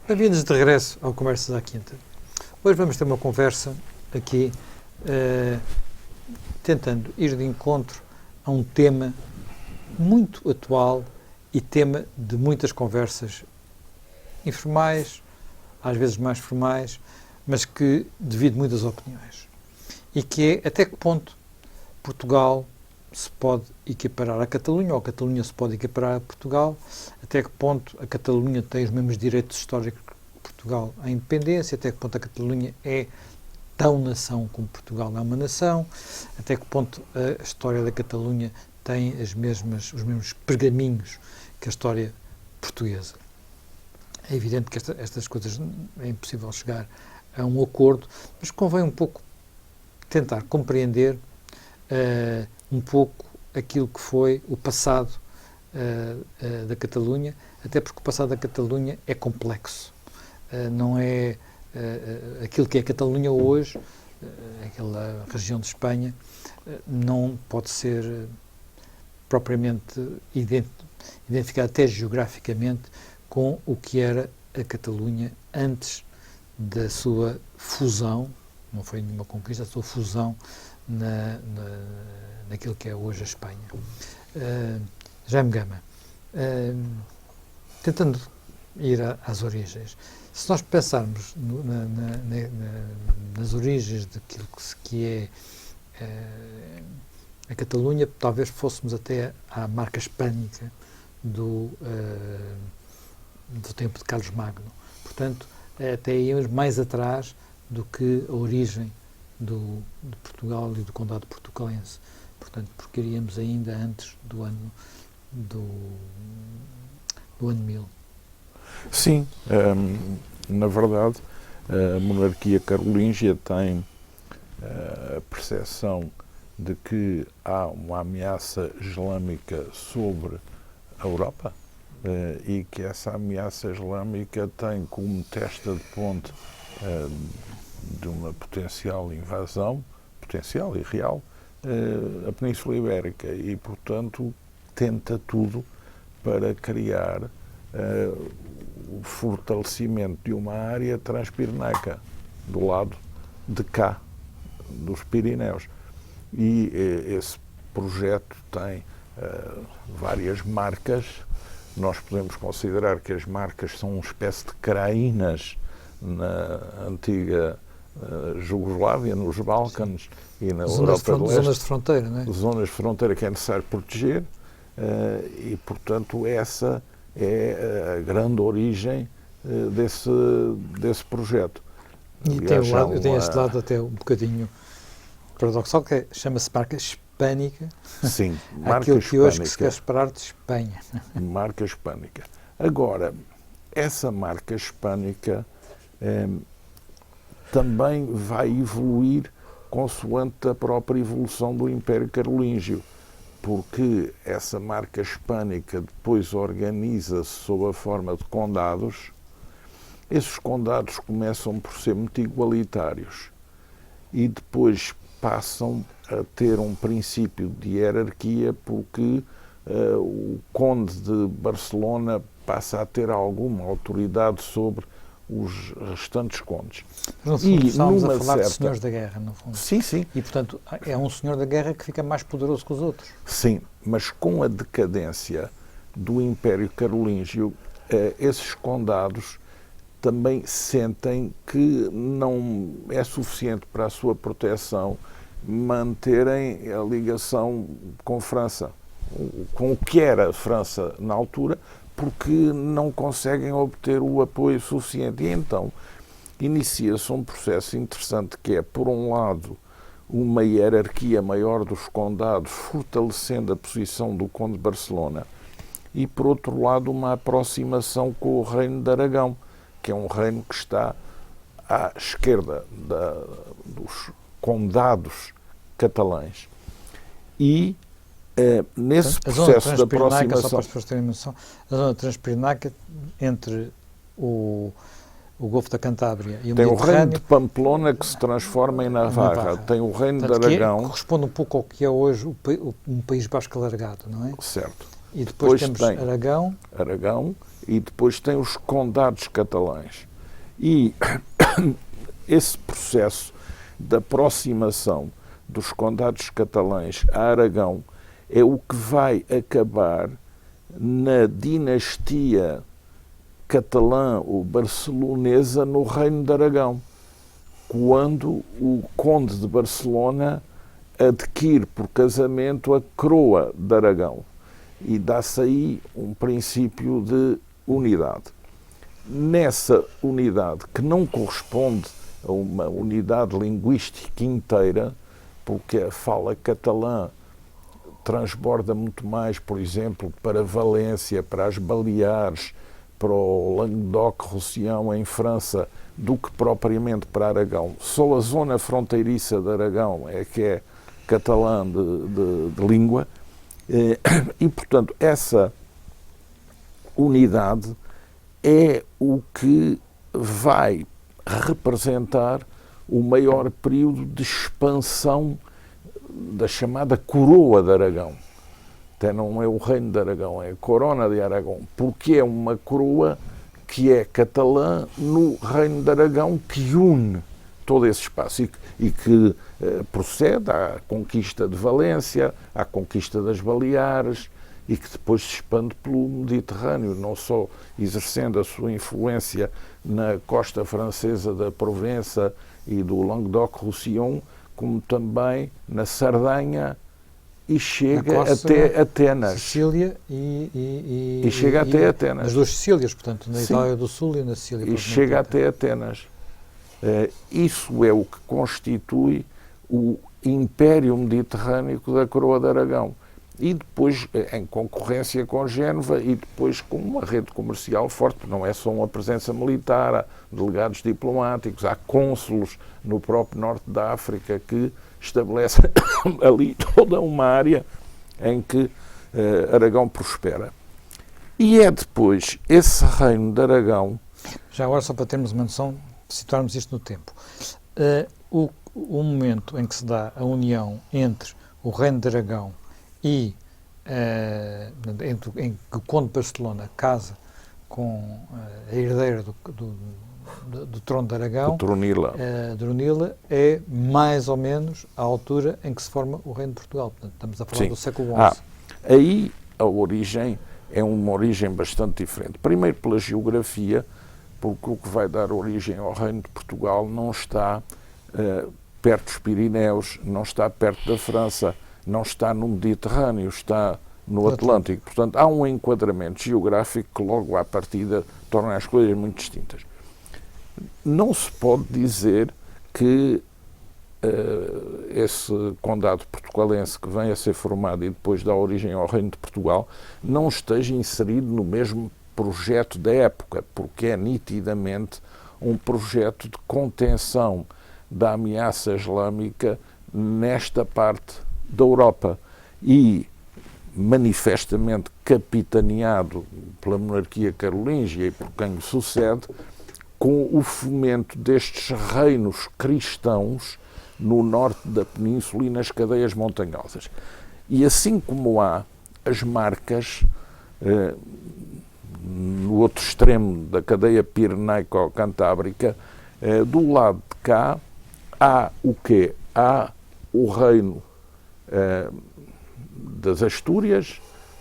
Bem-vindos de regresso ao Conversas à Quinta. Hoje vamos ter uma conversa aqui, tentando ir de encontro a um tema muito atual e tema de muitas conversas informais, às vezes mais formais, mas que divide muitas opiniões. E que é até que ponto Portugal se pode equiparar à Catalunha, ou a Catalunha se pode equiparar a Portugal, até que ponto a Catalunha tem os mesmos direitos históricos que Portugal à independência, até que ponto a Catalunha é tão nação como Portugal é uma nação, até que ponto a história da Catalunha tem os mesmos pergaminhos que a história portuguesa. É evidente que estas coisas é impossível chegar a um acordo, mas convém um pouco tentar compreender um pouco aquilo que foi o passado da Catalunha, até porque o passado da Catalunha é complexo. Não é aquilo que é a Catalunha hoje, aquela região de Espanha, não pode ser propriamente identificada até geograficamente com o que era a Catalunha antes da sua fusão, não foi nenhuma conquista, a sua fusão naquilo que é hoje a Espanha. Jaime Gama, tentando ir às origens, se nós pensarmos nas origens daquilo que é a Catalunha, talvez fôssemos até à marca hispânica do tempo de Carlos Magno. Portanto, até íamos mais atrás do que a origem de Portugal e do Condado Portucalense. Portanto, porque iríamos ainda antes do ano 1000. Sim, na verdade, a monarquia carolíngia tem a percepção de que há uma ameaça islâmica sobre a Europa e que essa ameaça islâmica tem como testa de ponte de uma potencial invasão, potencial e real, a Península Ibérica e, portanto, tenta tudo para criar o fortalecimento de uma área transpirenaica do lado de cá, dos Pirineus. E esse projeto tem várias marcas. Nós podemos considerar que as marcas são uma espécie de craínas na antiga Jugoslávia, nos Balcãs e na Europa do Leste. Zonas de fronteira, não é? Zonas de fronteira que é necessário proteger e, portanto, essa é a grande origem desse projeto. E tem este lado até um bocadinho paradoxal, que chama-se marca hispânica. Sim, marca aquilo que hispânica. hoje que se quer esperar de Espanha. Marca hispânica. Agora, essa marca hispânica também vai evoluir consoante a própria evolução do Império Carolíngio, porque essa marca hispânica depois organiza-se sob a forma de condados. Esses condados começam por ser muito igualitários e depois passam a ter um princípio de hierarquia, porque o conde de Barcelona passa a ter alguma autoridade sobre os restantes condes. No fundo, estávamos a falar de senhores da guerra, no fundo. Sim, sim. E, portanto, é um senhor da guerra que fica mais poderoso que os outros. Sim, mas com a decadência do Império Carolíngio, esses condados também sentem que não é suficiente para a sua proteção manterem a ligação com França, com o que era a França na altura, porque não conseguem obter o apoio suficiente. E então inicia-se um processo interessante que é, por um lado, uma hierarquia maior dos condados, fortalecendo a posição do Conde de Barcelona, e, por outro lado, uma aproximação com o Reino de Aragão, que é um reino que está à esquerda dos condados catalães. E nesse processo de aproximação... Só para as pessoas terem noção, a zona transpirenáica entre o Golfo da Cantábria e o Mediterrâneo... Tem o reino de Pamplona que se transforma em Navarra. Tem o reino de Aragão... Que corresponde um pouco ao que é hoje um País Basco alargado, não é? Certo. E depois temos Aragão... e depois tem os condados catalães. E esse processo de aproximação dos condados catalães a Aragão é o que vai acabar na dinastia catalã ou barcelonesa no Reino de Aragão, quando o conde de Barcelona adquire por casamento a coroa de Aragão e dá-se aí um princípio de unidade. Nessa unidade, que não corresponde a uma unidade linguística inteira, porque a fala catalã transborda muito mais, por exemplo, para Valência, para as Baleares, para o Languedoc-Roussillon em França, do que propriamente para Aragão. Só a zona fronteiriça de Aragão é que é catalã de língua e, portanto, essa unidade é o que vai representar o maior período de expansão da chamada coroa de Aragão. Até não é o reino de Aragão, é a corona de Aragão, porque é uma coroa que é catalã no reino de Aragão, que une todo esse espaço e que procede à conquista de Valência, à conquista das Baleares, e que depois se expande pelo Mediterrâneo, não só exercendo a sua influência na costa francesa da Provença e do Languedoc-Roussillon, como também na Sardanha, e chega até Atenas. Sicília e chega até Atenas. As duas Sicílias, portanto, na Sim. Itália do Sul e na Sicília. E chega até Atenas. Isso é o que constitui o Império Mediterrâneo da Coroa de Aragão. E depois, em concorrência com Génova, e depois com uma rede comercial forte, não é só uma presença militar, há delegados diplomáticos, há cônsulos no próprio norte da África que estabelecem ali toda uma área em que Aragão prospera. E é depois esse reino de Aragão... Já agora, só para termos uma noção, situarmos isto no tempo. O momento em que se dá a união entre o reino de Aragão e em que o conde de Barcelona casa com a herdeira do trono de Aragão, Dronila, é mais ou menos a altura em que se forma o reino de Portugal. Portanto, estamos a falar Sim. do século XI. Aí a origem é uma origem bastante diferente. Primeiro pela geografia, porque o que vai dar origem ao reino de Portugal não está perto dos Pirineus, não está perto da França, não está no Mediterrâneo, está no Atlântico. Portanto, há um enquadramento geográfico que logo à partida torna as coisas muito distintas. Não se pode dizer que esse condado portugalense que vem a ser formado e depois dá origem ao Reino de Portugal não esteja inserido no mesmo projeto da época, porque é nitidamente um projeto de contenção da ameaça islâmica nesta parte da Europa e manifestamente capitaneado pela monarquia carolíngia e por quem lhe sucede, com o fomento destes reinos cristãos no norte da península e nas cadeias montanhosas. E assim como há as marcas no outro extremo da cadeia pirenaico-cantábrica, do lado de cá há o quê? Há o reino das Astúrias,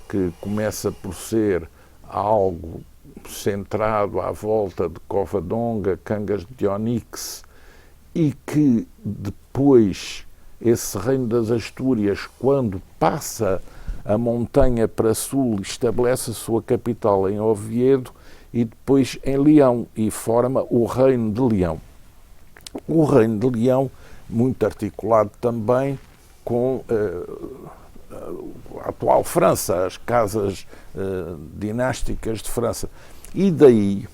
que começa por ser algo centrado à volta de Covadonga, Cangas de Onix, e que depois esse reino das Astúrias, quando passa a montanha para sul, estabelece a sua capital em Oviedo e depois em Leão e forma o Reino de Leão. O Reino de Leão, muito articulado também com a atual França, as casas dinásticas de França. E daí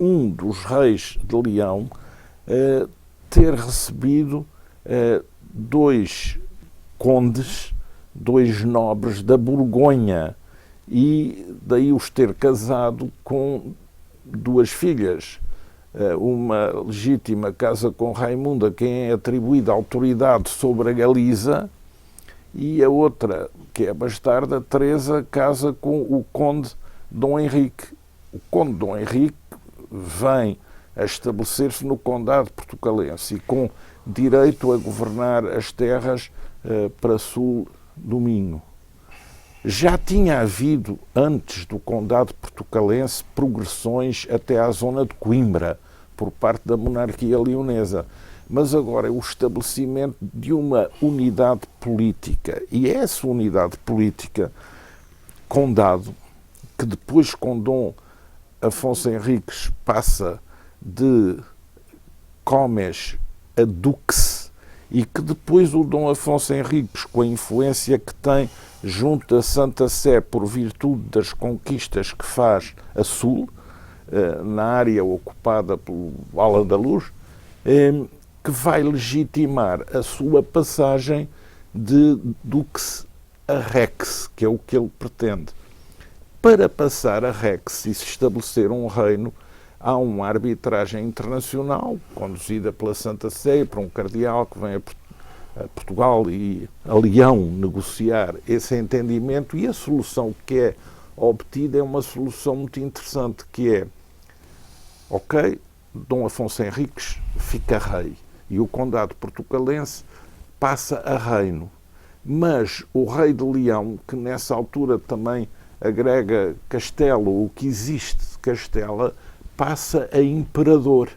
um dos reis de Leão ter recebido dois condes, dois nobres da Borgonha, e daí os ter casado com duas filhas. Uma legítima casa com Raimunda, quem é atribuída a autoridade sobre a Galiza, e a outra, que é a bastarda, Teresa, casa com o conde Dom Henrique. o conde Dom Henrique vem a estabelecer-se no condado portucalense e com direito a governar as terras para sul do Minho. Já tinha havido, antes do condado portucalense, progressões até à zona de Coimbra, por parte da monarquia leonesa. Mas agora é o estabelecimento de uma unidade política. E essa unidade política, condado, que depois com Dom Afonso Henriques passa de comes a dux, e que depois o Dom Afonso Henriques, com a influência que tem junto à Santa Sé por virtude das conquistas que faz a sul, na área ocupada pelo Al-Andalus, que vai legitimar a sua passagem de dux a rex, que é o que ele pretende. Para passar a rex e se estabelecer um reino, há uma arbitragem internacional, conduzida pela Santa Sé, por um cardeal que vem a Portugal e a Leão negociar esse entendimento, e a solução que é obtida é uma solução muito interessante, que é, ok, Dom Afonso Henriques fica rei e o condado portucalense passa a reino, mas o rei de Leão, que nessa altura também agrega Castelo, o que existe de Castela, passa a imperador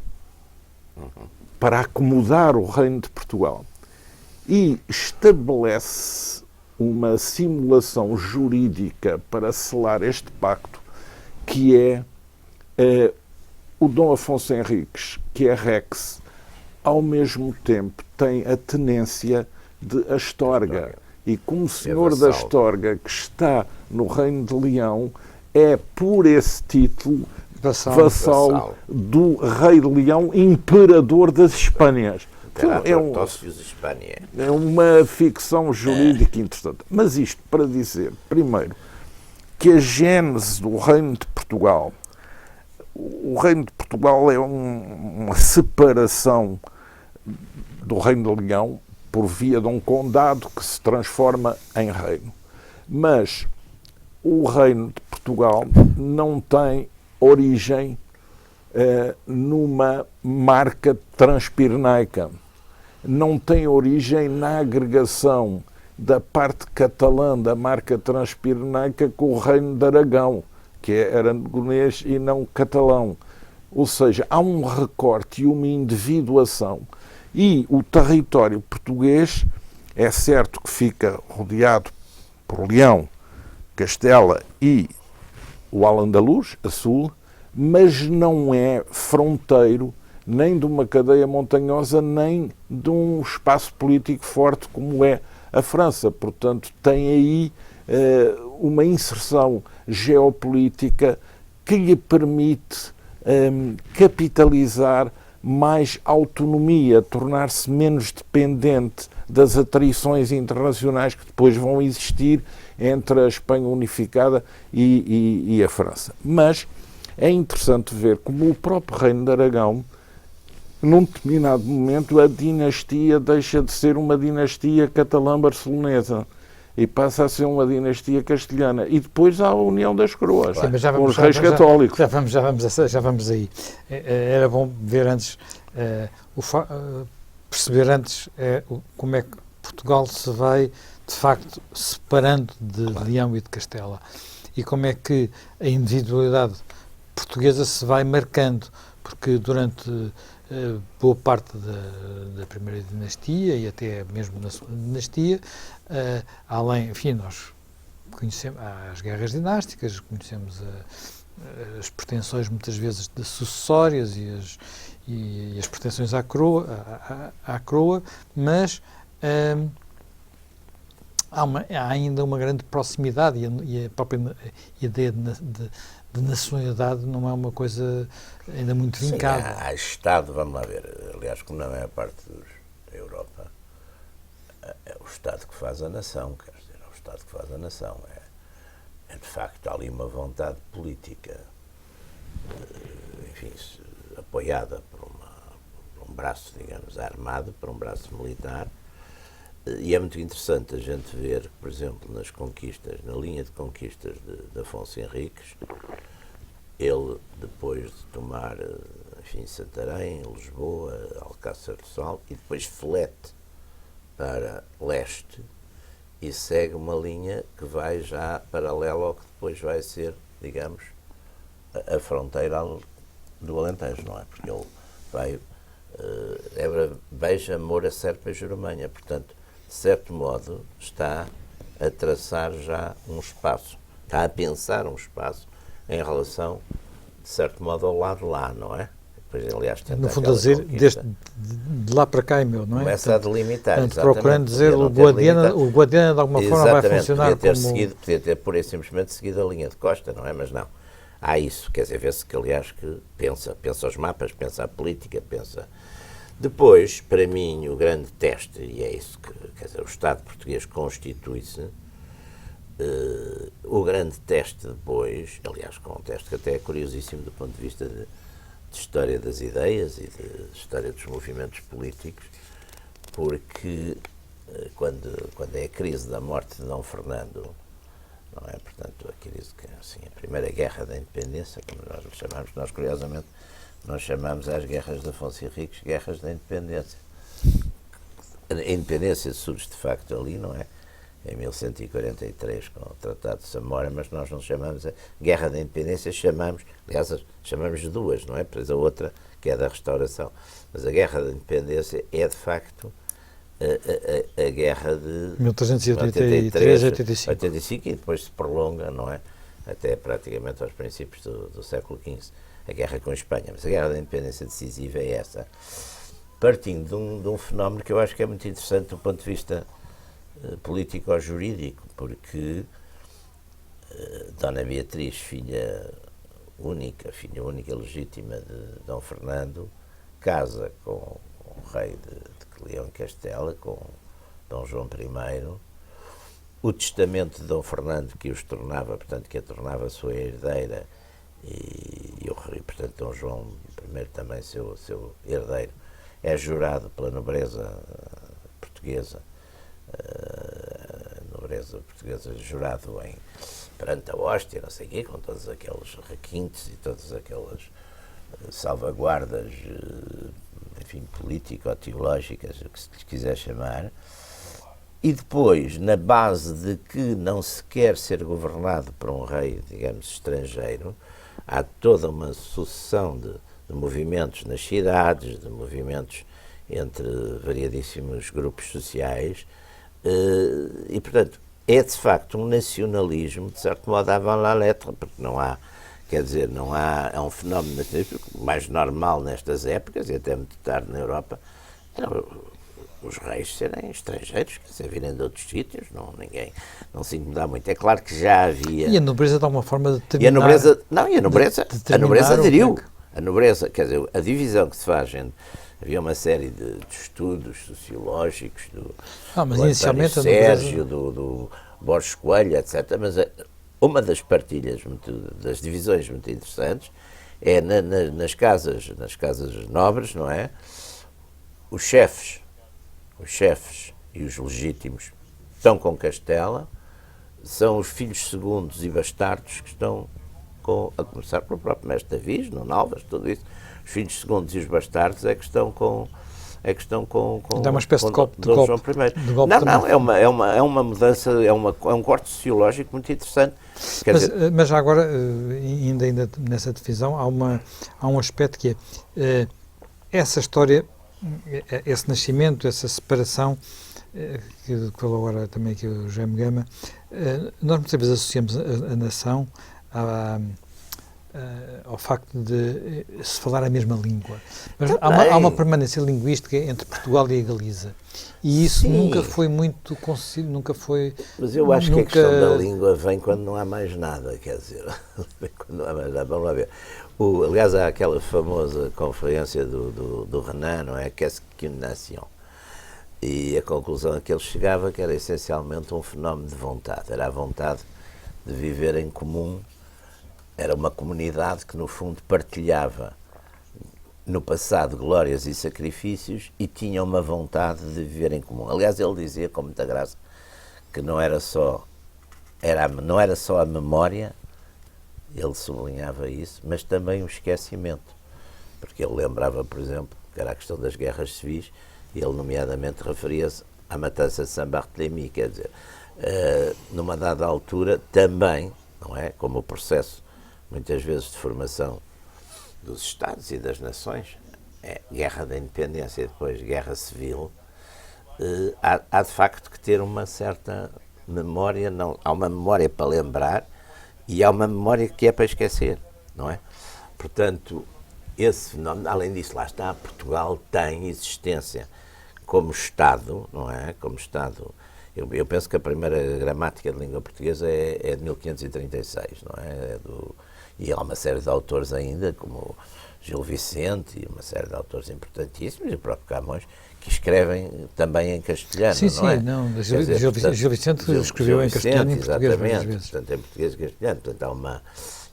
para acomodar o reino de Portugal e estabelece uma simulação jurídica para selar este pacto, que é o Dom Afonso Henriques, que é rex, ao mesmo tempo tem a tenência de Astorga. E como senhor da Astorga, que está no reino de Leão, é por esse título vassal do rei de Leão, imperador das Espanhas. É uma ficção jurídica interessante. Mas isto para dizer, primeiro, que a gênese do reino de Portugal, o reino de Portugal é uma separação do reino de Leão por via de um condado que se transforma em reino. Mas o reino de Portugal não tem origem numa marca transpirenaica. Não tem origem na agregação da parte catalã da marca transpirenaica com o reino de Aragão, que é aragonês e não catalão. Ou seja, há um recorte e uma individuação. E o território português é certo que fica rodeado por Leão, Castela e o Al-Andalus, a sul, mas não é fronteiro nem de uma cadeia montanhosa, nem de um espaço político forte como é a França. Portanto, tem aí uma inserção geopolítica que lhe permite capitalizar mais autonomia, tornar-se menos dependente das atrições internacionais que depois vão existir entre a Espanha unificada e a França. Mas é interessante ver como o próprio Reino de Aragão, num determinado momento, a dinastia deixa de ser uma dinastia catalã-barcelonesa e passa a ser uma dinastia castelhana. E depois há a união das coroas, sim, com os reis católicos. Já vamos aí. Era bom ver antes, perceber antes como é que Portugal se vai, de facto, separando de Leão e de Castela. E como é que a individualidade portuguesa se vai marcando, porque durante boa parte da primeira dinastia e até mesmo na segunda dinastia, além, enfim, nós conhecemos as guerras dinásticas, conhecemos as pretensões muitas vezes de sucessórias e as pretensões à coroa, mas há ainda uma grande proximidade e a própria ideia de nacionalidade não é uma coisa ainda muito vincada. Sim, há Estado, vamos lá ver, aliás, como na maior parte da Europa, é o Estado que faz a nação, quer dizer, é o Estado que faz a nação. É de facto ali uma vontade política, enfim, apoiada por um braço, digamos, armado, por um braço militar. E é muito interessante a gente ver, por exemplo, nas conquistas, na linha de conquistas de Afonso Henriques, ele, depois de tomar, enfim, Santarém, Lisboa, Alcácer do Sal, e depois flete para leste e segue uma linha que vai já paralela ao que depois vai ser, digamos, a fronteira do Alentejo, não é? Porque ele vai Évora, Beja, Moura, Serpa e Jurumanha. Portanto, de certo modo, está a traçar já um espaço, está a pensar um espaço em relação, de certo modo, ao lado lá, não é? Depois, aliás, no fundo, a dizer, de lá para cá é meu, não é? Começa a delimitar, portanto, procurando dizer o Guadiana de alguma forma vai funcionar podia ter pura e simplesmente seguido a linha de costa, não é? Mas não. Há isso, quer dizer, vê-se que, aliás, que pensa os mapas, pensa a política, pensa... Depois, para mim, o grande teste, e é isso que, quer dizer, o Estado português constitui-se, o grande teste depois, aliás, com um teste que até é curiosíssimo do ponto de vista de história das ideias e de história dos movimentos políticos, porque quando é a crise da morte de Dom Fernando, não é? Portanto, a crise que, assim, a primeira guerra da independência, como nós lhe chamamos, nós curiosamente nós chamamos às guerras de Afonso Henriques guerras da independência. A independência surge de facto ali, não é? Em 1143, com o Tratado de Samora, mas nós não chamamos a Guerra da Independência, aliás, chamamos duas, não é? Pois a outra, que é da Restauração. Mas a Guerra da Independência é, de facto, a guerra de 1383 a 85 e depois se prolonga, não é? Até praticamente aos princípios do século XV, a guerra com a Espanha. Mas a Guerra da Independência decisiva é essa, partindo de um fenómeno que eu acho que é muito interessante do ponto de vista político-jurídico, porque Dona Beatriz, filha única legítima de Dom Fernando, casa com o rei de Leão e Castela, com Dom João I. O testamento de Dom Fernando, que os tornava, portanto, que a tornava sua herdeira, e portanto, Dom João I também seu herdeiro, é jurado pela nobreza portuguesa, jurado perante a hóstia, não sei o quê, com todos aqueles requintes e todas aquelas salvaguardas, enfim, político-teológicas, o que se lhes quiser chamar. E depois, na base de que não se quer ser governado por um rei, digamos, estrangeiro, há toda uma sucessão de movimentos nas cidades, de movimentos entre variadíssimos grupos sociais, e, portanto, é de facto um nacionalismo, de certo modo, avant la lettre, porque não há, quer dizer, é um fenómeno mais normal nestas épocas, e até muito tarde na Europa, os reis serem estrangeiros, quer dizer, virem de outros sítios, ninguém não se incomodar muito. É claro que já havia... E a nobreza, de alguma forma, determinar... a nobreza aderiu. A nobreza, quer dizer, a divisão que se faz havia uma série de estudos sociológicos do inicialmente Sérgio, do Borges Coelho, etc. Mas uma das partilhas, das divisões muito interessantes, é nas casas nobres, não é? Os chefes e os legítimos estão com Castela, são os filhos segundos e bastardos que estão a começar pelo próprio mestre Davis, no Nalvas, tudo isso. Os filhos segundos e os bastardos é que estão com dá uma espécie de golpe João I. É uma mudança, é um corte sociológico muito interessante. Mas já agora, ainda nessa divisão, há um aspecto que é essa história, esse nascimento, essa separação, que falou agora também aqui o Jaime Gama, nós muitas vezes associamos a nação ao facto de se falar a mesma língua. Mas há uma permanência linguística entre Portugal e a Galiza. E isso Sim. nunca foi muito conseguido, nunca foi... Mas eu acho que a questão da língua vem quando não há mais nada, quer dizer, quando não há mais nada. Vamos lá ver. Aliás, há aquela famosa conferência do Renan, não é? Qu'est-ce qu'une nation? E a conclusão a que ele chegava que era essencialmente um fenómeno de vontade. Era a vontade de viver em comum. Era uma comunidade que, no fundo, partilhava no passado glórias e sacrifícios e tinha uma vontade de viver em comum. Aliás, ele dizia, com muita graça, que não era só a memória ele sublinhava isso, mas também o esquecimento, porque ele lembrava, por exemplo, que era a questão das guerras civis, e ele nomeadamente referia-se à matança de Saint-Barthélemy, quer dizer, numa dada altura também, não é, como o processo muitas vezes de formação dos Estados e das nações, guerra da independência e depois guerra civil, há de facto que ter uma certa memória, não, há uma memória para lembrar e há uma memória que é para esquecer, não é? Portanto, esse fenómeno, além disso, lá está, Portugal tem existência como Estado, não é? Como Estado. Eu penso que a primeira gramática de língua portuguesa é de 1536, não é? E há uma série de autores ainda, como Gil Vicente e uma série de autores importantíssimos, e o próprio Camões, que escrevem também em castelhano, sim, não é? Sim, não. Gil Vicente Gil escreveu em castelhano e em português várias exatamente, vezes. portanto, em português e castelhano. Portanto, há uma...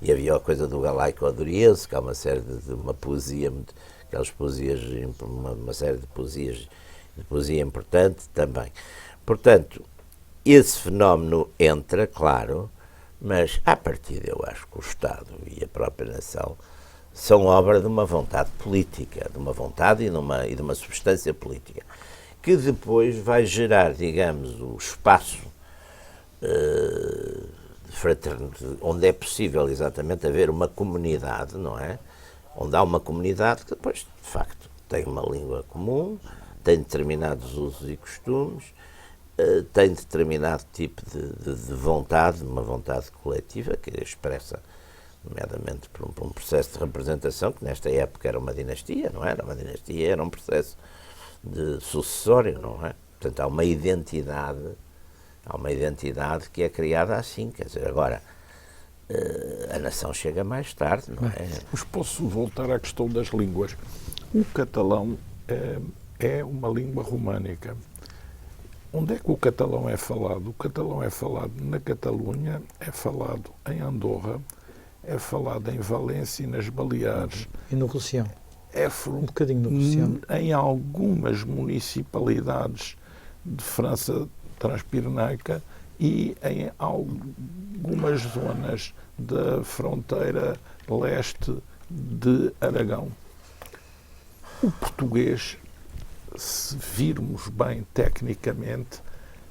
E havia a coisa do galaico-adoriense, que há uma série de uma poesia, aquelas poesias, uma série de poesia importante também. Portanto, esse fenómeno entra, claro, mas à partida eu acho que o Estado e a própria nação são obra de uma vontade política, de uma vontade e de uma substância política, que depois vai gerar, digamos, o espaço onde é possível exatamente haver uma comunidade, não é? Onde há uma comunidade que depois, de facto, tem uma língua comum, tem determinados usos e costumes, tem determinado tipo de vontade, uma vontade coletiva que expressa, nomeadamente por um processo de representação, que nesta época era uma dinastia, não era? Uma dinastia era um processo de sucessório, não é? Portanto, há uma identidade que é criada assim, quer dizer, agora a nação chega mais tarde, não é? Mas posso voltar à questão das línguas. O catalão é uma língua românica. Onde é que o catalão é falado? O catalão é falado na Catalunha, é falado em Andorra, é falado em Valência e nas Baleares. E no Roussillon. Um bocadinho no Roussillon. Em algumas municipalidades de França transpirenaica e em algumas zonas da fronteira leste de Aragão. O português, se virmos bem tecnicamente,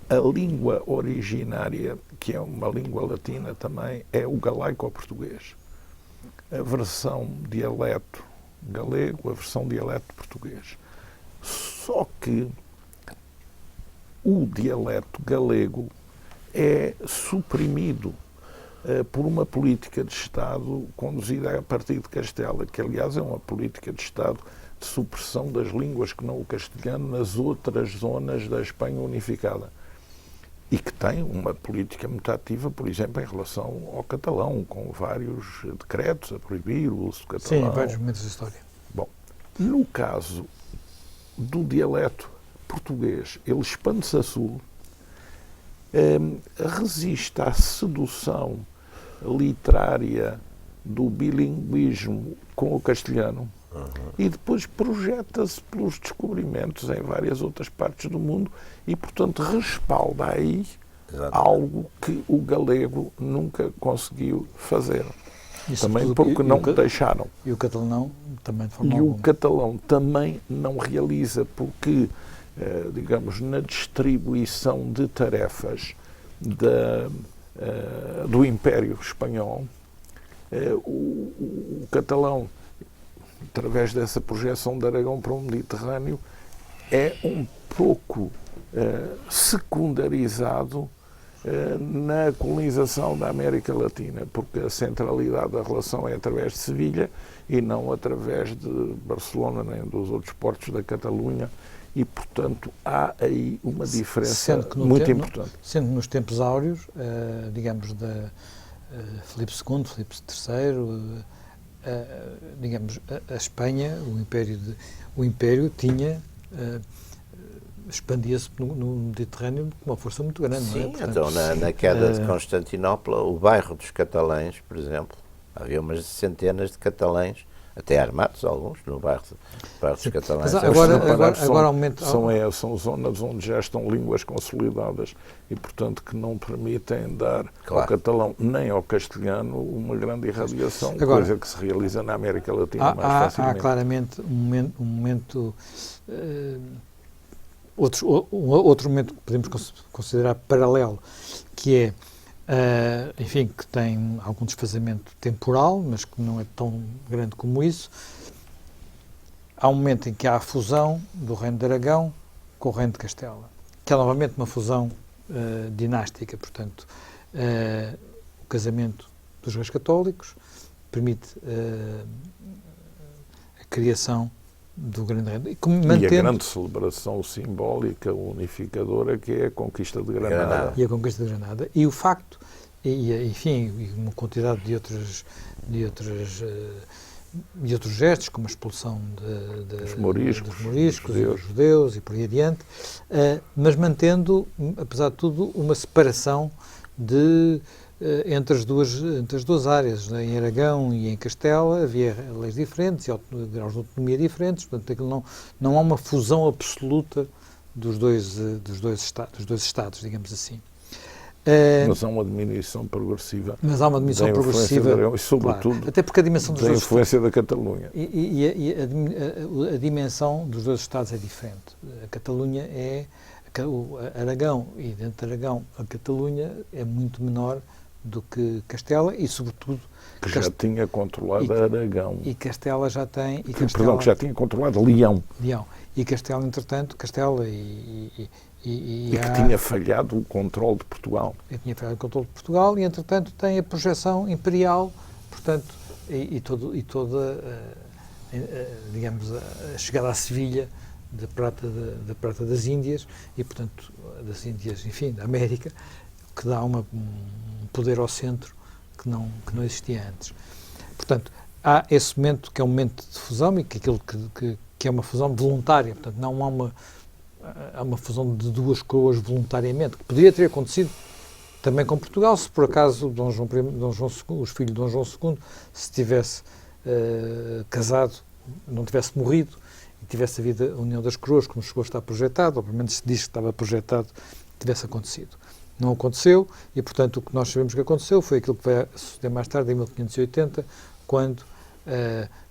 a língua originária, que é uma língua latina também, é o galaico-português. A versão dialeto galego, a versão dialeto português. Só que o dialeto galego é suprimido por uma política de Estado conduzida a partir de Castela, que aliás é uma política de Estado de supressão das línguas que não o castelhano nas outras zonas da Espanha unificada. E que tem uma política muito ativa, por exemplo, em relação ao catalão, com vários decretos a proibir o uso do catalão. Sim, em vários momentos da história. Bom, no caso do dialeto português, ele expande-se a sul, resiste à sedução literária do bilinguismo com o castelhano e depois projeta-se pelos descobrimentos em várias outras partes do mundo e, portanto, respalda aí algo que o galego nunca conseguiu fazer. Isso também porque não deixaram. E o catalão também de forma E alguma. o catalão também não realiza porque, digamos, na distribuição de tarefas do Império Espanhol, o catalão, através dessa projeção de Aragão para o Mediterrâneo, é um pouco secundarizado na colonização da América Latina, porque a centralidade da relação é através de Sevilha e não através de Barcelona nem dos outros portos da Catalunha e, portanto, há aí uma diferença muito importante. Sendo nos tempos áureos, digamos, da Filipe II, Filipe III, digamos, a Espanha, o Império tinha... expandia-se no Mediterrâneo com uma força muito grande. Sim, não é? Portanto, então na queda de Constantinopla, o bairro dos catalães, por exemplo, havia umas centenas de catalães até armados alguns, no bairro dos catalães. Mas agora são, aumenta... são zonas onde já estão línguas consolidadas e, portanto, que não permitem dar ao catalão nem ao castelhano uma grande irradiação, coisa que se realiza na América Latina mais facilmente. Há claramente um momento... outro momento que podemos considerar paralelo, que é, enfim, que tem algum desfazamento temporal, mas que não é tão grande como isso. Há um momento em que há a fusão do Reino de Aragão com o Reino de Castela, que é novamente uma fusão dinástica, portanto, o casamento dos reis católicos permite a criação do grande reino. E a grande celebração simbólica, unificadora, que é a conquista de Granada. E a conquista de Granada. E o facto, enfim, e uma quantidade de outros gestos, como a expulsão dos moriscos, dos judeus e por aí adiante, mas mantendo, apesar de tudo, uma separação entre as duas áreas. Né? Em Aragão e em Castela havia leis diferentes e graus de autonomia diferentes, portanto aquilo não há uma fusão absoluta dos dois Estados, digamos assim. Mas há uma diminuição progressiva. Mas há uma diminuição progressiva, Aragão, e sobretudo, claro, até porque a dimensão dos da dois influência da Catalunha. E a dimensão dos dois Estados é diferente. A Catalunha o Aragão, e dentro de Aragão a Catalunha é muito menor do que Castela e, sobretudo... Que já tinha controlado Aragão. E Castela já tem... Perdão, que já tinha controlado Leão. E Castela, entretanto, e que tinha falhado o controle de Portugal. Tinha falhado o controle de Portugal e, entretanto, tem a projeção imperial, portanto, e toda, digamos, a chegada à Sevilha da prata das Índias e, portanto, das Índias, enfim, da América, que dá um poder ao centro que não existia antes. Portanto, há esse momento que é um momento de fusão e que é uma fusão voluntária, portanto, não há uma fusão de duas coroas voluntariamente, que poderia ter acontecido também com Portugal, se por acaso os filhos de Dom João II se tivesse casado, não tivesse morrido e tivesse havido a união das coroas, como chegou a estar projetado, ou pelo menos se diz que estava projetado, tivesse acontecido. Não aconteceu e, portanto, o que nós sabemos que aconteceu foi aquilo que vai suceder mais tarde, em 1580, quando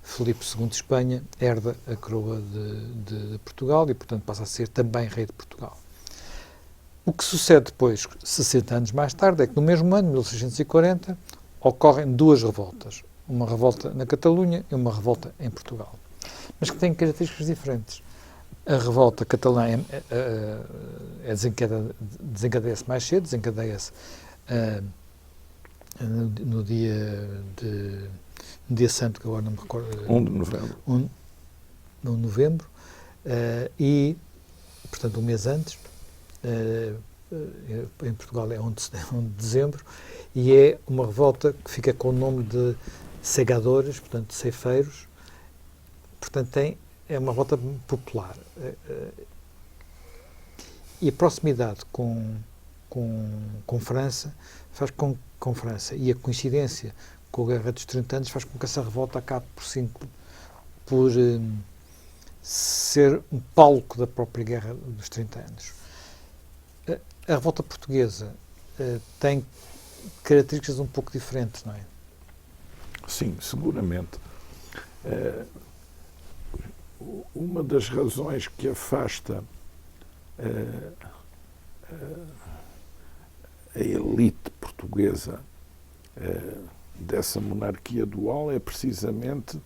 Filipe II de Espanha herda a coroa de Portugal e, portanto, passa a ser também rei de Portugal. O que sucede depois, 60 anos mais tarde, é que no mesmo ano, 1640, ocorrem duas revoltas. Uma revolta na Catalunha e uma revolta em Portugal. Mas que têm características diferentes. A revolta catalã desencadeia-se mais cedo, desencadeia-se no dia santo, que agora não me recordo. 1 de novembro. 1 de novembro. E, portanto, um mês antes, em Portugal é 1 de dezembro, e é uma revolta que fica com o nome de segadores, portanto, ceifeiros. Portanto, é uma revolta popular. E a proximidade com França faz com França, e a coincidência com a Guerra dos 30 anos faz com que essa revolta acabe por ser um palco da própria Guerra dos 30 anos. A revolta portuguesa tem características um pouco diferentes, não é? Sim, seguramente. Uma das razões que afasta a elite portuguesa dessa monarquia dual é precisamente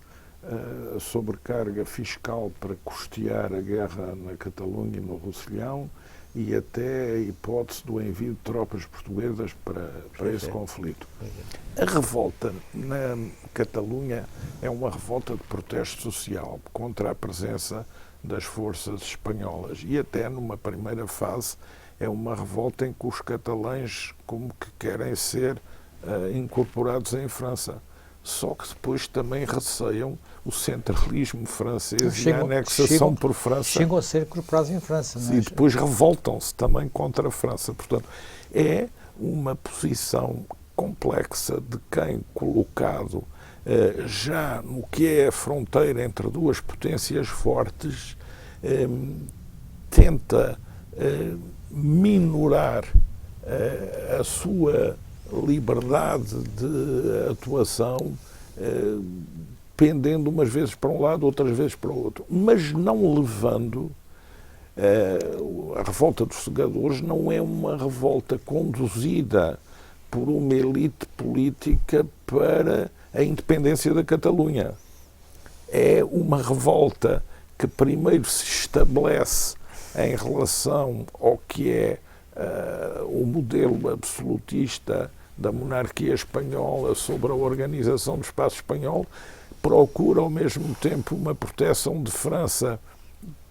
a sobrecarga fiscal para custear a guerra na Catalunha e no Roussillon e até a hipótese do envio de tropas portuguesas para esse conflito. A revolta na Catalunha é uma revolta de protesto social contra a presença das forças espanholas e até numa primeira fase é uma revolta em que os catalães como que querem ser incorporados em França. Só que depois também receiam o centralismo francês e a anexação por França. Chegam a ser incorporados em França. Não é? E depois revoltam-se também contra a França. Portanto, é uma posição complexa de quem, colocado já no que é a fronteira entre duas potências fortes, tenta minorar a sua liberdade de atuação, pendendo umas vezes para um lado, outras vezes para o outro, mas não levando. A revolta dos segadores não é uma revolta conduzida por uma elite política para a independência da Catalunha. É uma revolta que primeiro se estabelece em relação ao que é o modelo absolutista da monarquia espanhola sobre a organização do espaço espanhol, procura ao mesmo tempo uma proteção de França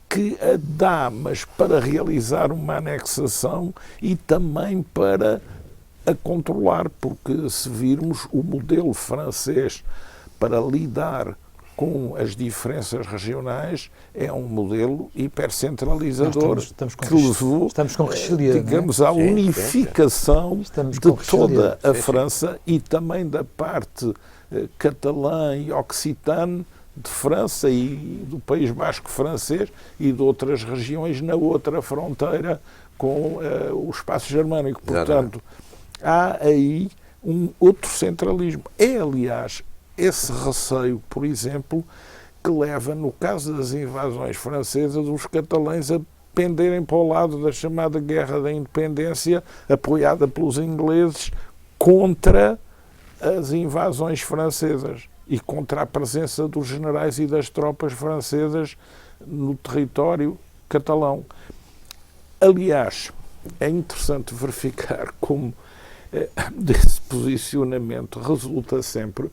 que a dá, mas para realizar uma anexação e também para a controlar, porque se virmos o modelo francês para lidar com as diferenças regionais é um modelo hipercentralizador que levou, digamos, à unificação de toda a França e também da parte catalã e occitane de França e do País Basco francês e de outras regiões na outra fronteira com o espaço germânico. Portanto, há aí um outro centralismo. É, aliás, esse receio, por exemplo, que leva, no caso das invasões francesas, os catalães a penderem para o lado da chamada Guerra da Independência, apoiada pelos ingleses, contra as invasões francesas e contra a presença dos generais e das tropas francesas no território catalão. Aliás, é interessante verificar como desse posicionamento resulta sempre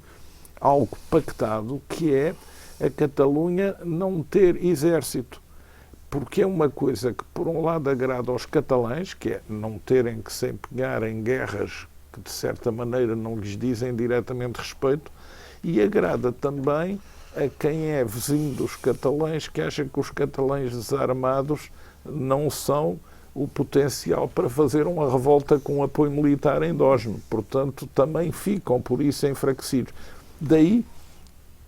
algo pactado, que é a Catalunha não ter exército. Porque é uma coisa que, por um lado, agrada aos catalães, que é não terem que se empenhar em guerras que, de certa maneira, não lhes dizem diretamente respeito, e agrada também a quem é vizinho dos catalães, que acha que os catalães desarmados não são o potencial para fazer uma revolta com apoio militar endógeno. Portanto, também ficam, por isso, enfraquecidos. Daí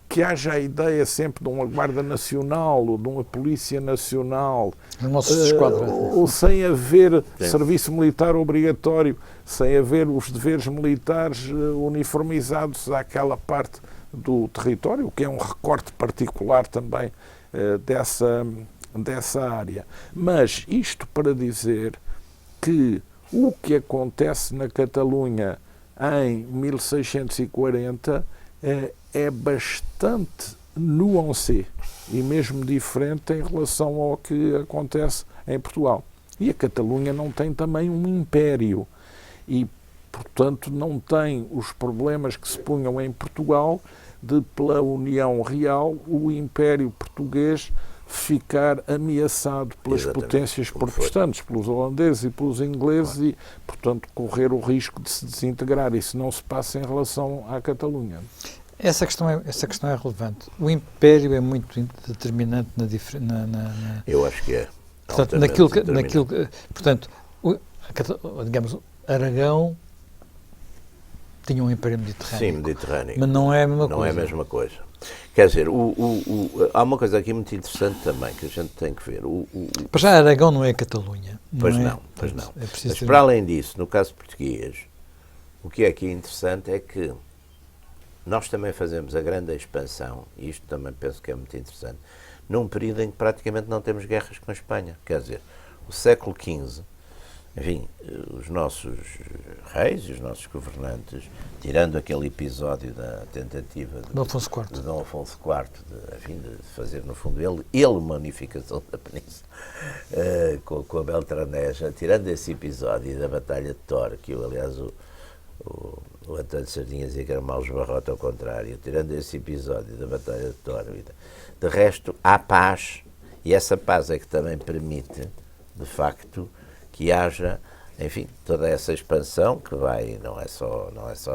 que haja a ideia sempre de uma Guarda Nacional ou de uma Polícia Nacional, ou sem haver serviço militar obrigatório, sem haver os deveres militares uniformizados àquela parte do território, o que é um recorte particular também dessa área. Mas isto para dizer que o que acontece na Catalunha em 1640 é bastante nuancé e mesmo diferente em relação ao que acontece em Portugal. E a Catalunha não tem também um império e, portanto, não tem os problemas que se punham em Portugal de, pela União Real, o Império Português ficar ameaçado pelas potências protestantes, pelos holandeses e pelos ingleses e, portanto, correr o risco de se desintegrar. Isso não se passa em relação à Catalunha. Essa questão é relevante. O Império é muito determinante Eu acho que é. Portanto, portanto, digamos, Aragão tinha um Império Mediterrâneo. Sim, Mediterrâneo. Mas não é a mesma coisa. Não é a mesma coisa. Quer dizer, há uma coisa aqui muito interessante também que a gente tem que ver. Para já, Aragão não é a Catalunha. Pois não. É mas para além disso, no caso português, o que é aqui interessante é que nós também fazemos a grande expansão, e isto também penso que é muito interessante, num período em que praticamente não temos guerras com a Espanha. Quer dizer, o século XV, enfim, os nossos reis e os nossos governantes, tirando aquele episódio da tentativa de Dom Afonso IV de fazer, no fundo, ele uma unificação da península com a Beltraneja, tirando esse episódio da Batalha de Tor, que aliás o António Sardinha dizia que era maus barrote ao contrário, tirando esse episódio da Batalha de Tor, de resto há paz, e essa paz é que também permite, de facto, que haja, enfim, toda essa expansão que vai, não é só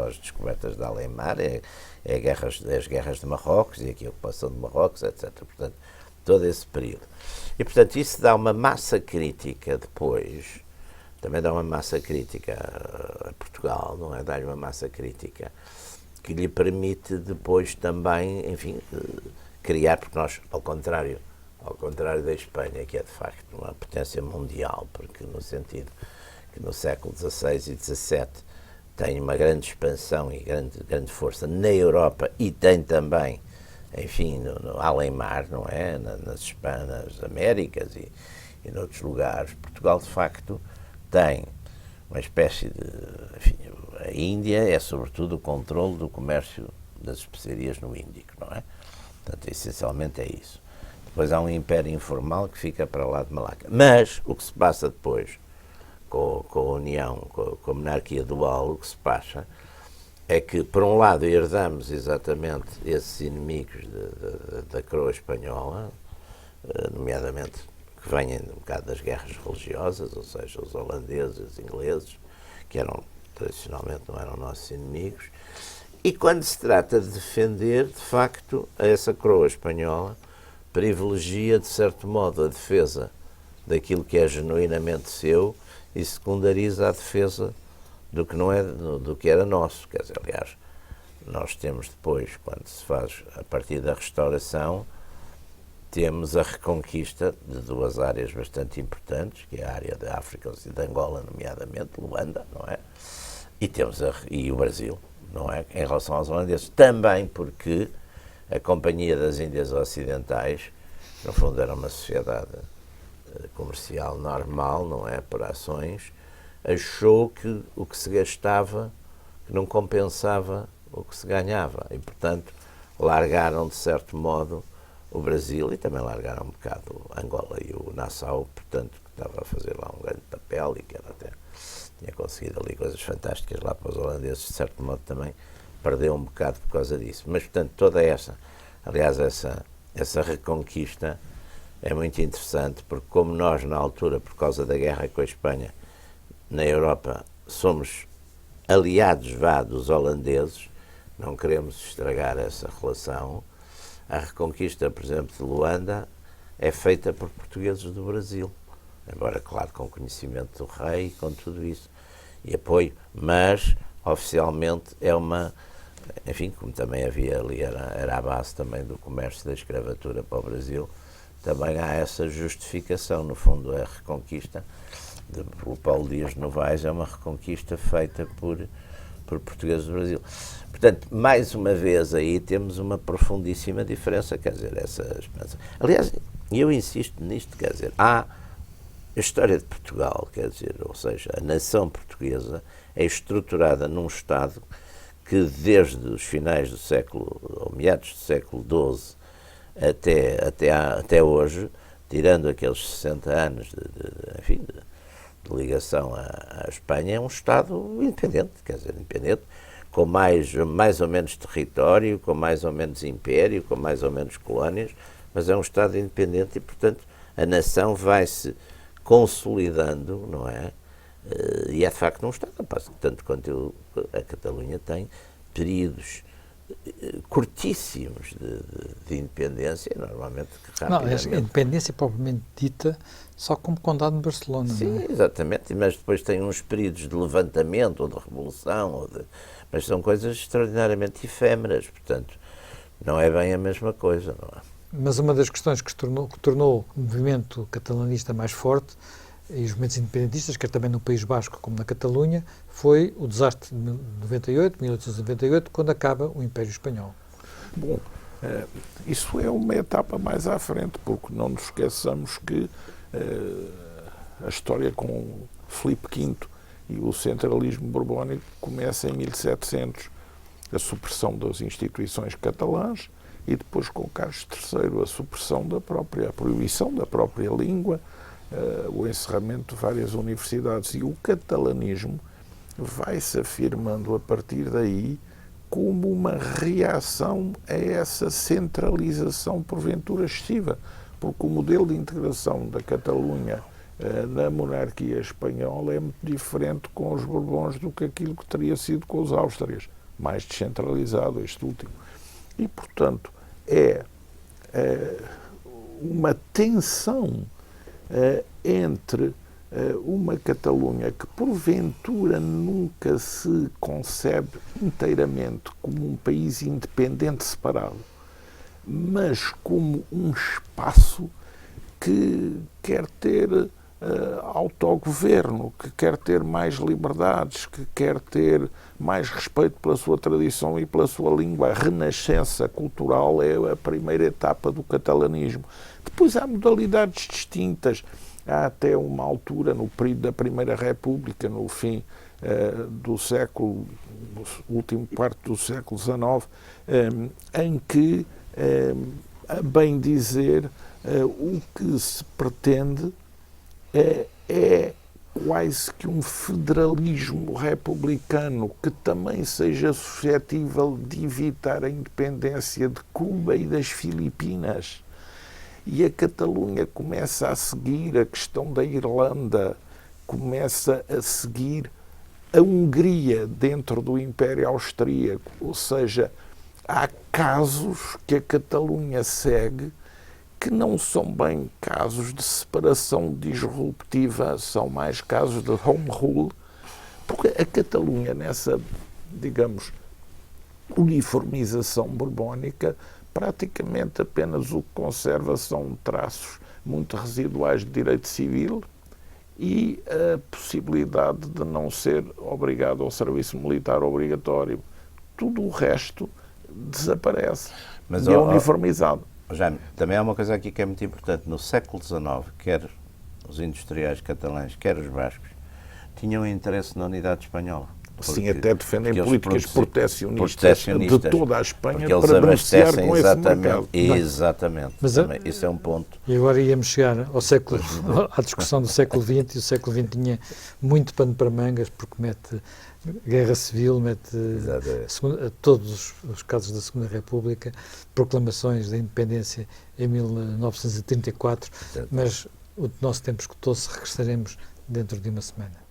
as descobertas de Além-Mar, é as guerras de Marrocos e aqui a ocupação de Marrocos, etc. Portanto, todo esse período. E, portanto, isso dá uma massa crítica depois, também dá uma massa crítica a Portugal, não é? Dá-lhe uma massa crítica que lhe permite depois também, enfim, criar, porque nós, ao contrário da Espanha, que é de facto uma potência mundial, porque no sentido que no século XVI e XVII tem uma grande expansão e grande força na Europa e tem também, enfim, no além-mar, não é? Nas Américas e noutros lugares. Portugal, de facto, tem uma espécie de... Enfim, a Índia é, sobretudo, o controle do comércio das especiarias no Índico, não é? Portanto, essencialmente é isso. Depois há um império informal que fica para lá de Malaca. Mas o que se passa depois com a União, com a monarquia dual, o que se passa é que, por um lado, herdamos exatamente esses inimigos da coroa espanhola, nomeadamente que vêm um bocado das guerras religiosas, ou seja, os holandeses, os ingleses, que tradicionalmente não eram nossos inimigos, e quando se trata de defender, de facto, essa coroa espanhola privilegia, de certo modo, a defesa daquilo que é genuinamente seu e secundariza a defesa do que não é, do que era nosso. Quer dizer, aliás, nós temos depois, quando se faz a partir da restauração, temos a reconquista de duas áreas bastante importantes, que é a área da África e de Angola, nomeadamente, Luanda, não é? E temos e o Brasil, não é? Em relação aos holandeses, também porque a Companhia das Índias Ocidentais, no fundo era uma sociedade comercial normal, não é? Por ações, achou que o que se gastava que não compensava o que se ganhava e, portanto, largaram, de certo modo, o Brasil e também largaram um bocado Angola e o Nassau, portanto, que estava a fazer lá um grande papel e que era até tinha conseguido ali coisas fantásticas lá para os holandeses, de certo modo também perdeu um bocado por causa disso. Mas, portanto, toda essa reconquista é muito interessante, porque como nós, na altura, por causa da guerra com a Espanha, na Europa, somos aliados dos holandeses, não queremos estragar essa relação. A reconquista, por exemplo, de Luanda é feita por portugueses do Brasil, embora, claro, com conhecimento do rei, com tudo isso, e apoio, mas, oficialmente, é uma... Enfim, como também havia ali, era a base também do comércio da escravatura para o Brasil, também há essa justificação, no fundo, a reconquista pelo Paulo Dias de Novaes é uma reconquista feita por portugueses do Brasil. Portanto, mais uma vez aí temos uma profundíssima diferença, quer dizer, essa esperança. Aliás, eu insisto nisto, quer dizer, há a história de Portugal, quer dizer, ou seja, a nação portuguesa é estruturada num Estado que desde os finais do século, ou meados do século XII até hoje, tirando aqueles 60 anos de ligação à Espanha, é um Estado independente, quer dizer, independente, com mais ou menos território, com mais ou menos império, com mais ou menos colónias, mas é um Estado independente e, portanto, a nação vai-se consolidando, não é? E é de facto um Estado, tanto quanto a Catalunha tem períodos curtíssimos de independência, normalmente rapidamente. Não, a independência propriamente dita só como condado de Barcelona. Sim, não é? exatamente, mas depois tem uns períodos de levantamento ou de revolução, mas são coisas extraordinariamente efêmeras, portanto, não é bem a mesma coisa, não é? Mas uma das questões que tornou o movimento catalanista mais forte e os movimentos independentistas, quer também no País Basco como na Catalunha, foi o desastre de 1898, quando acaba o Império Espanhol. Bom, isso é uma etapa mais à frente, porque não nos esqueçamos que a história com Filipe V e o centralismo borbónico começa em 1700, a supressão das instituições catalãs, e depois com Carlos III a supressão a proibição da própria língua, o encerramento de várias universidades, e o catalanismo vai-se afirmando a partir daí como uma reação a essa centralização porventura excessiva, porque o modelo de integração da Catalunha na monarquia espanhola é muito diferente com os Borbões do que aquilo que teria sido com os Áustrias, mais descentralizado este último. E, portanto, é uma tensão entre uma Catalunha que porventura nunca se concebe inteiramente como um país independente separado, mas como um espaço que quer ter autogoverno, que quer ter mais liberdades, que quer ter mais respeito pela sua tradição e pela sua língua. A renascença cultural é a primeira etapa do catalanismo. Depois há modalidades distintas. Há até uma altura, no período da Primeira República, no fim do século, último quarto do século XIX, em que, a bem dizer, o que se pretende é quase que um federalismo republicano que também seja suscetível de evitar a independência de Cuba e das Filipinas. E a Catalunha começa a seguir a questão da Irlanda, começa a seguir a Hungria dentro do Império Austríaco. Ou seja, há casos que a Catalunha segue que não são bem casos de separação disruptiva, são mais casos de home rule, porque a Catalunha, nessa, digamos, uniformização borbónica, praticamente apenas o que conserva são traços muito residuais de direito civil e a possibilidade de não ser obrigado ao serviço militar obrigatório. Tudo o resto desaparece. Mas, e é uniformizado. Jaime, também há uma coisa aqui que é muito importante. No século XIX, quer os industriais catalães, quer os bascos, tinham interesse na unidade espanhola. Sim, até defendem políticas protecionistas de toda a Espanha porque eles para beneficiar com esse exatamente, mercado. Exatamente. Mas também, isso é um ponto. E agora íamos chegar à discussão do século XX, e o século XX tinha muito pano para mangas, porque mete guerra civil, mete todos os casos da Segunda República, proclamações da independência em 1934, mas o nosso tempo esgotou-se, regressaremos dentro de uma semana.